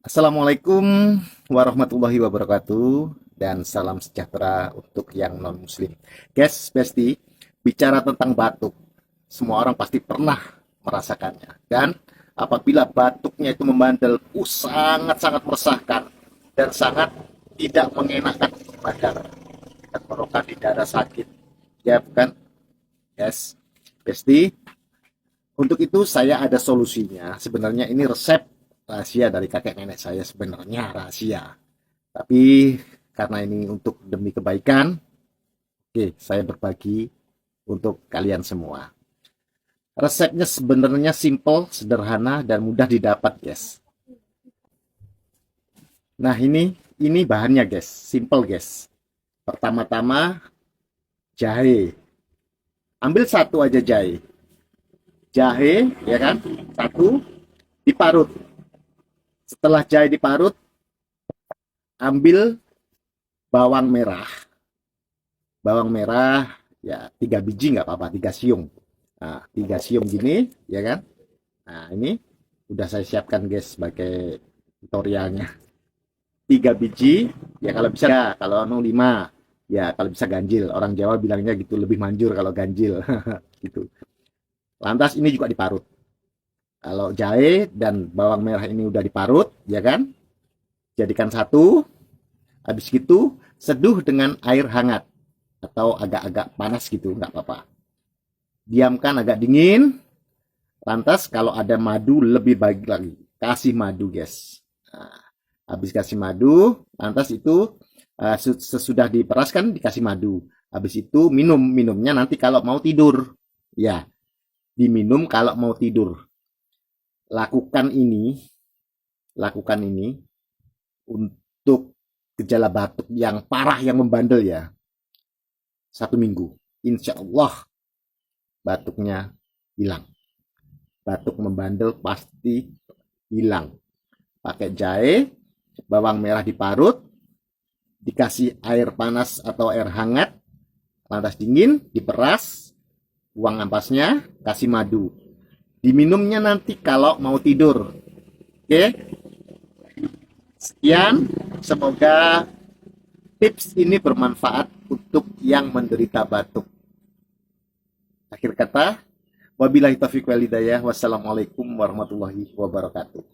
Assalamualaikum warahmatullahi wabarakatuh dan salam sejahtera untuk yang non-muslim. Guys, Besti, bicara tentang batuk, semua orang pasti pernah merasakannya. Dan apabila batuknya itu membandel, sangat-sangat meresahkan dan sangat tidak mengenakan di badan. Tenggorokan di dada sakit. Ya, bukan? Yes. Besti, untuk itu saya ada solusinya. Sebenarnya ini resep rahasia dari kakek nenek saya, sebenarnya rahasia. Tapi karena ini untuk demi kebaikan, oke, saya berbagi untuk kalian semua. Resepnya sebenarnya simple, sederhana, dan mudah didapat, guys. Nah, ini bahannya, guys. Simple, guys. Pertama-tama jahe. Ambil satu aja jahe. Jahe, ya kan? Satu diparut. Setelah jahe diparut, ambil bawang merah. Bawang merah ya 3 biji nggak apa-apa, 3 siung. Nah, 3 siung gini, ya kan? Nah, ini udah saya siapkan guys sebagai tutorialnya. 3 biji, ya kalau bisa, ya, kalau 5, ya kalau bisa ganjil. Orang Jawa bilangnya gitu, lebih manjur kalau ganjil. Gitu. Lantas ini juga diparut. Kalau jahe dan bawang merah ini udah diparut, ya kan? Jadikan satu. Habis itu seduh dengan air hangat atau agak-agak panas gitu, nggak apa-apa. Diamkan agak dingin. Lantas kalau ada madu lebih baik lagi. Kasih madu, guys. Nah, habis kasih madu, lantas itu sesudah diperaskan dikasih madu. Habis itu minumnya nanti kalau mau tidur. Ya, diminum kalau mau tidur. Lakukan ini, lakukan ini untuk gejala batuk yang parah yang membandel ya. 1 minggu. Insya Allah batuknya hilang. Batuk membandel pasti hilang. Pakai jahe, bawang merah diparut, dikasih air panas atau air hangat, lantas dingin, diperas, buang ampasnya, kasih madu. Diminumnya nanti kalau mau tidur. Oke, sekian. Semoga tips ini bermanfaat untuk yang menderita batuk. Akhir kata, wabillahi taufiq wal hidayah. Wassalamualaikum warahmatullahi wabarakatuh.